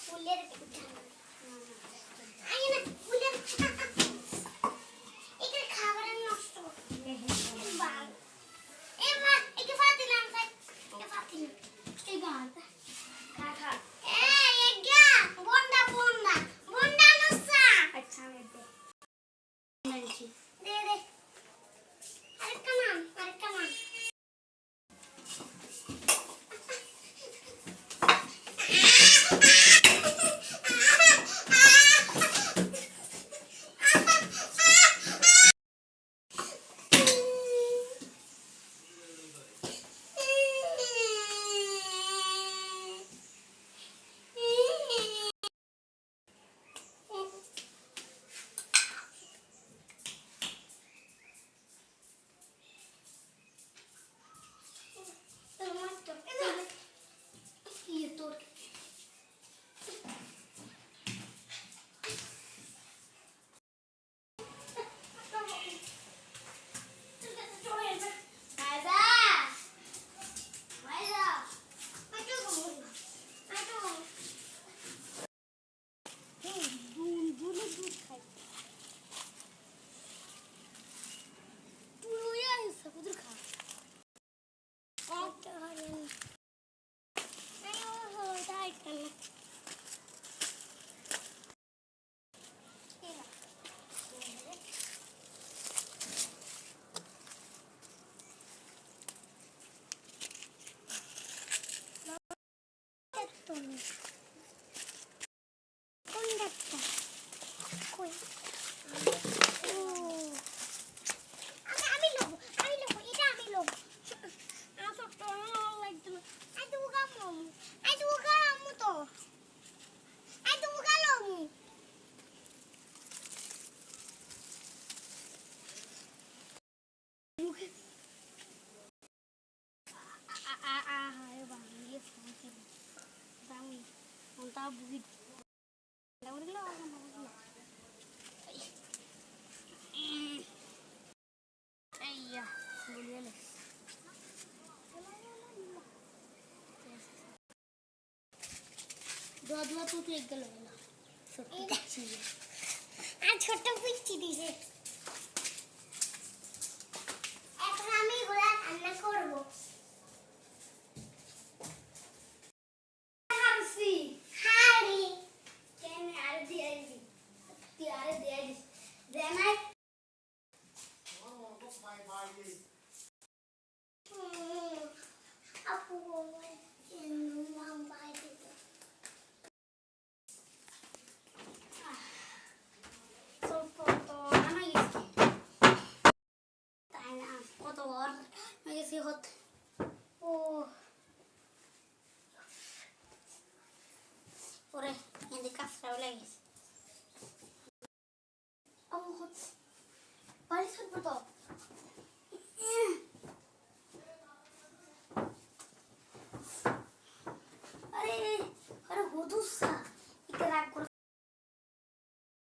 ফুলের আই না ফুলের একে খাবারের নষ্ট বাল এ মা একে ফাতিলাম তাই একে ফাতিলাম এই গাটা খা এ এগা বন্ডা বন্ডা বন্ডা নসা আচ্ছা আমি দে নাইছি দে দে আরেকটা নাম দোয়া তো এক গেল না ছোট পিচ্ছি দিছে এখন আমি এগুলা রান্না করব হামসি হাড়ি কেন আর দিয়ে দিই তুই আরে দিয়ে দিস দেনাই আপু মাম বাই দিতে Ore, yang di kasra lagi. Paris betul. Are, hudusah. Ikan aku